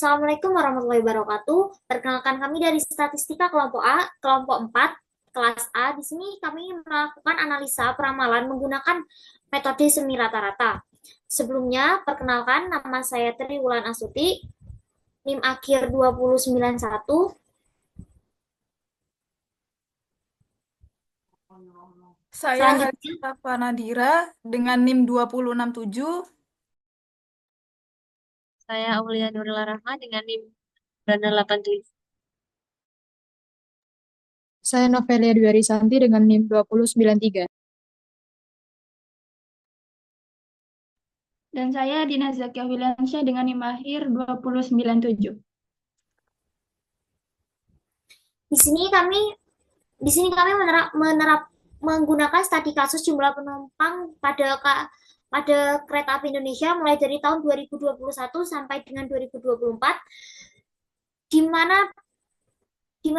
Assalamualaikum warahmatullahi wabarakatuh. Perkenalkan kami dari Statistika kelompok A, kelompok 4, kelas A. Di sini kami melakukan analisa peramalan menggunakan metode semi rata-rata. Sebelumnya, perkenalkan nama saya Tri Wulan Astuti, NIM akhir 2091. Saya Selanjutnya, Hadifa Nadira dengan NIM 2067. Saya Aulia Nurila Rahma dengan NIM 987. Saya Novelia Dwi Arisanti dengan NIM 2093. Dan saya Dina Zakia Williansyah dengan NIM akhir 2097. di sini kami menggunakan studi kasus jumlah penumpang pada kereta api Indonesia mulai dari tahun 2021 sampai dengan 2024, di mana di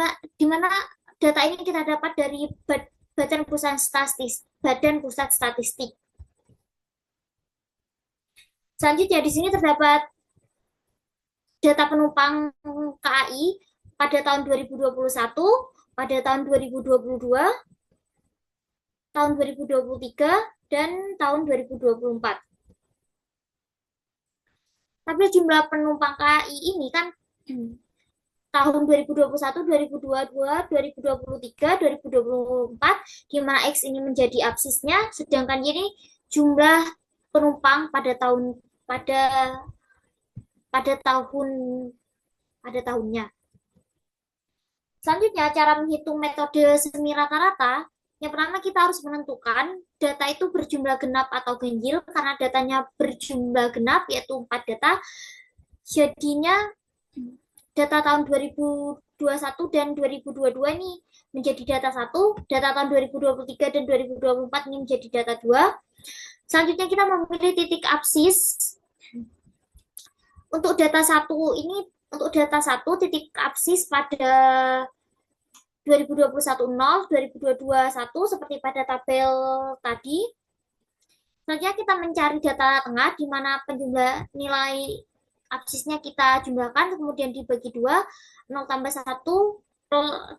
mana data ini kita dapat dari Badan Pusat Statistik. Selanjutnya di sini terdapat data penumpang KAI pada tahun 2021, pada tahun 2022, tahun 2023, dan tahun 2024. Tapi jumlah penumpang KAI ini kan tahun 2021, 2022, 2023, 2024, di mana X ini menjadi absisnya, sedangkan ini jumlah penumpang pada pada tahun pada tahunnya. Selanjutnya, cara menghitung metode semi rata-rata. Yang pertama, kita harus menentukan data itu berjumlah genap atau ganjil. Karena datanya berjumlah genap, yaitu 4 data. Jadinya, data tahun 2021 dan 2022 ini menjadi data 1. Data tahun 2023 dan 2024 ini menjadi data 2. Selanjutnya, kita memilih titik absis. Untuk data 1 titik absis pada 2021 0, 2022 1 seperti pada tabel tadi. Selanjutnya kita mencari data tengah di mana penjumlah nilai absisnya kita jumlahkan kemudian dibagi 2, 0 tambah 1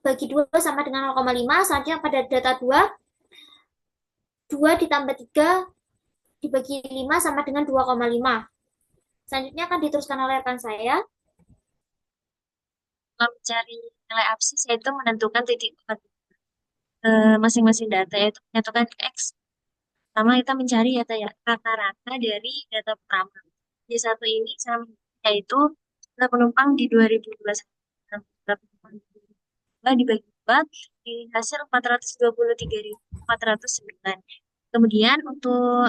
bagi 2 sama dengan 0,5. Selanjutnya pada data 2, 2 ditambah 3 dibagi 5 sama dengan 2,5. Selanjutnya akan diteruskan oleh rekan saya. Kalau mencari nilai absis yaitu menentukan titik masing-masing data, yaitu menyatukan ke X. Pertama kita mencari data ya rata-rata dari data pertama. Di satu ini yaitu jumlah penumpang di 2021. Jumlah penumpang di 2022 dibagi 2 di hasil 423.409. Kemudian untuk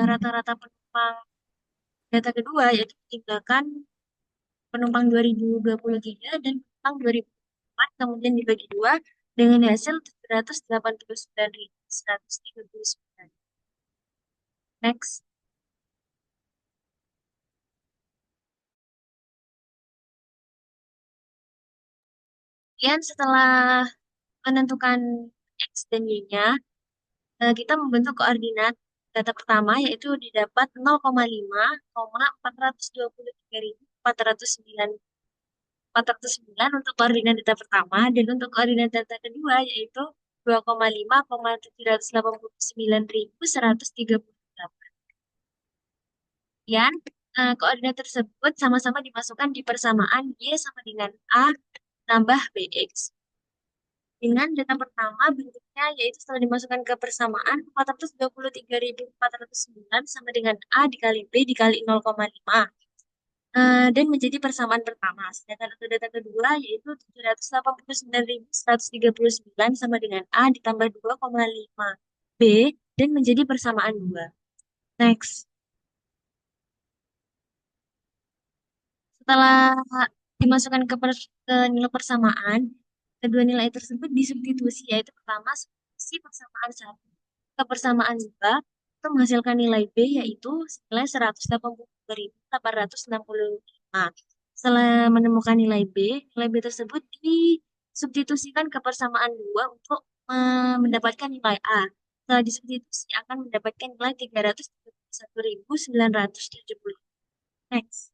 rata-rata penumpang data kedua yaitu meninggalkan penumpang 2023 dan penumpang 2004 kemudian dibagi 2 dengan hasil 789.139. Next. Kemudian setelah menentukan X dan Y-nya, kita membentuk koordinat data pertama yaitu didapat 0,5,423.409 untuk koordinat data pertama dan untuk koordinat data kedua yaitu 2,5,789.138. Kemudian koordinat tersebut sama-sama dimasukkan di persamaan Y sama dengan A tambah BX. Dengan data pertama bentuknya yaitu setelah dimasukkan ke persamaan 423.409 sama dengan A dikali B dikali 0,5 dan menjadi persamaan pertama. Sedangkan untuk data kedua yaitu 789.139 sama dengan A ditambah 2,5 B dan menjadi persamaan 2. Next. Setelah dimasukkan ke nilai persamaan, kedua nilai tersebut disubstitusi, yaitu pertama substitusi persamaan 1 ke persamaan 2 itu menghasilkan nilai B yaitu nilai 182.865. Setelah menemukan nilai B tersebut disubstitusikan ke persamaan 2 untuk mendapatkan nilai A. Setelah disubstitusi akan mendapatkan nilai 331.970. Next.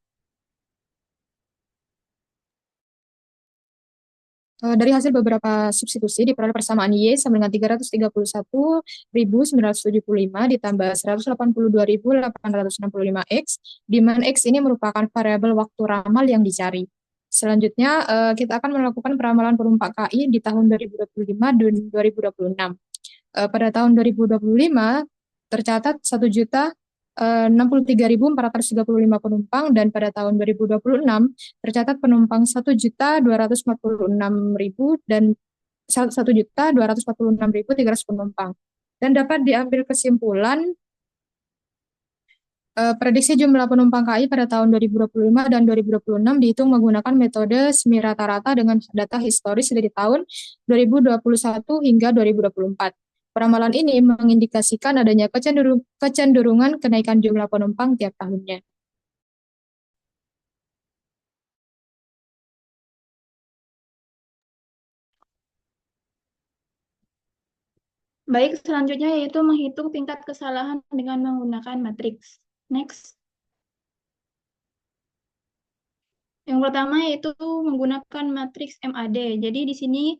Dari hasil beberapa substitusi diperoleh persamaan Y sama dengan 331.975 ditambah 182.865 X, di mana X ini merupakan variabel waktu ramal yang dicari. Selanjutnya, kita akan melakukan peramalan penumpang KI di tahun 2025 dan 2026. Pada tahun 2025, tercatat 1.063.435 penumpang, dan pada tahun 2026 tercatat penumpang 1.246.000 dan 1.246.300 penumpang. Dan dapat diambil kesimpulan prediksi jumlah penumpang KAI pada tahun 2025 dan 2026 dihitung menggunakan metode semi rata-rata dengan data historis dari tahun 2021 hingga 2024. Peramalan ini mengindikasikan adanya kecenderungan kenaikan jumlah penumpang tiap tahunnya. Baik, selanjutnya yaitu menghitung tingkat kesalahan dengan menggunakan matriks. Next. Yang pertama yaitu menggunakan matriks MAD. Jadi di sini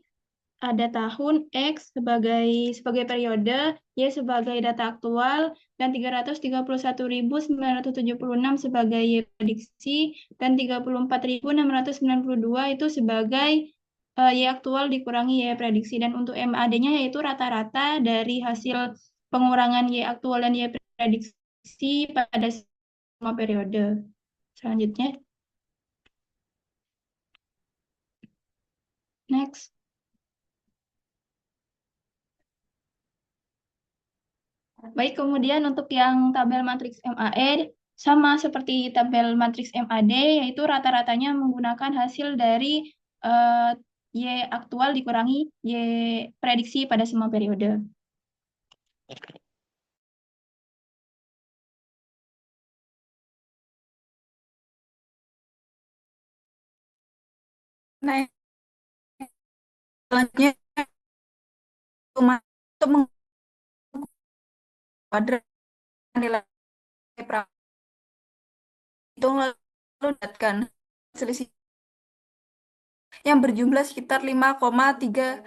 ada tahun, X sebagai periode, Y sebagai data aktual, dan 331.976 sebagai Y prediksi, dan 34.692 itu sebagai Y aktual dikurangi Y prediksi. Dan untuk MAD-nya yaitu rata-rata dari hasil pengurangan Y aktual dan Y prediksi pada semua periode. Selanjutnya. Next. Baik, kemudian untuk yang tabel matriks MAE, sama seperti tabel matriks MAD, yaitu rata-ratanya menggunakan hasil dari Y aktual dikurangi Y prediksi pada semua periode. Nah, selanjutnya untuk mengkuadrat nilai hitung lalu dapatkan selisih yang berjumlah sekitar 5,3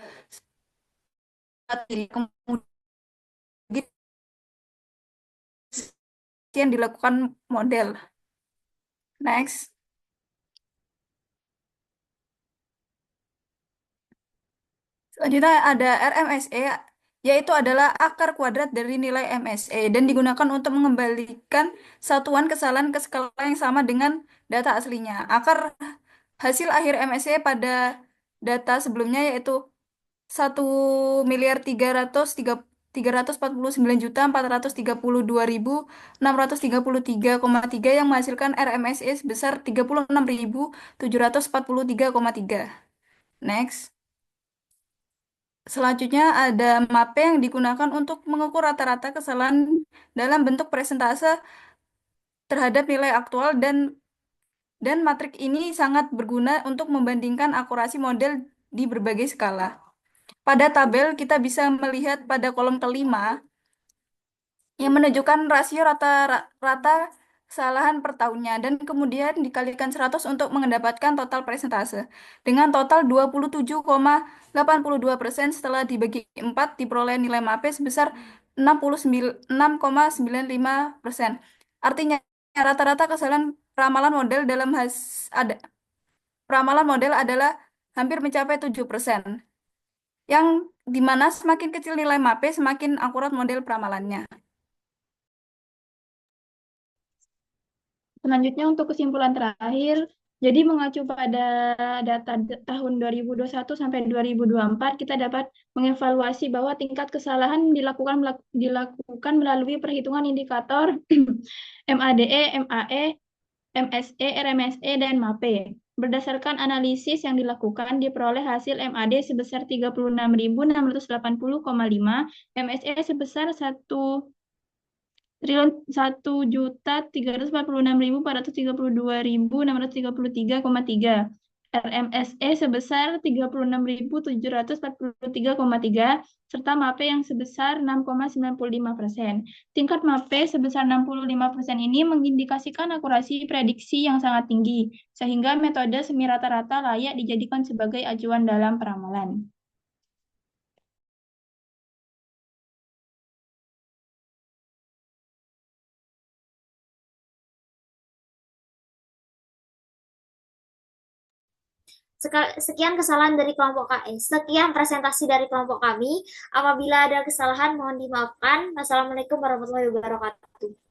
kemudian dilakukan model. Next. Selanjutnya ada RMSE, yaitu adalah akar kuadrat dari nilai MSE dan digunakan untuk mengembalikan satuan kesalahan ke skala yang sama dengan data aslinya. Akar hasil akhir MSE pada data sebelumnya yaitu 1.339.432.633,3 yang menghasilkan RMSE sebesar 36.743,3. Next. Selanjutnya ada MAPE yang digunakan untuk mengukur rata-rata kesalahan dalam bentuk presentase terhadap nilai aktual, dan matrik ini sangat berguna untuk membandingkan akurasi model di berbagai skala. Pada tabel kita bisa melihat pada kolom kelima yang menunjukkan rasio rata-rata kesalahan per tahunnya dan kemudian dikalikan 100 untuk mendapatkan total persentase. Dengan total 27,82% setelah dibagi 4 diperoleh nilai MAPE sebesar 6,95%. Artinya rata-rata kesalahan ramalan model adalah hampir mencapai 7%. Yang dimana semakin kecil nilai MAPE semakin akurat model peramalannya. Selanjutnya untuk kesimpulan terakhir, jadi mengacu pada data tahun 2021 sampai 2024, kita dapat mengevaluasi bahwa tingkat kesalahan dilakukan melalui perhitungan indikator MADE, MAE, MSE, RMSE, dan MAPE. Berdasarkan analisis yang dilakukan, diperoleh hasil MAD sebesar 36.680,5, MSE sebesar 1.346.432.633,3, RMSE sebesar 36.743,3 serta MAPE yang sebesar 6,95%. Tingkat MAPE sebesar 65% ini mengindikasikan akurasi prediksi yang sangat tinggi, sehingga metode semi rata-rata layak dijadikan sebagai acuan dalam peramalan. Sekian kesalahan dari kelompok sekian presentasi dari kelompok kami. Apabila ada kesalahan mohon dimaafkan. Wassalamualaikum warahmatullahi wabarakatuh.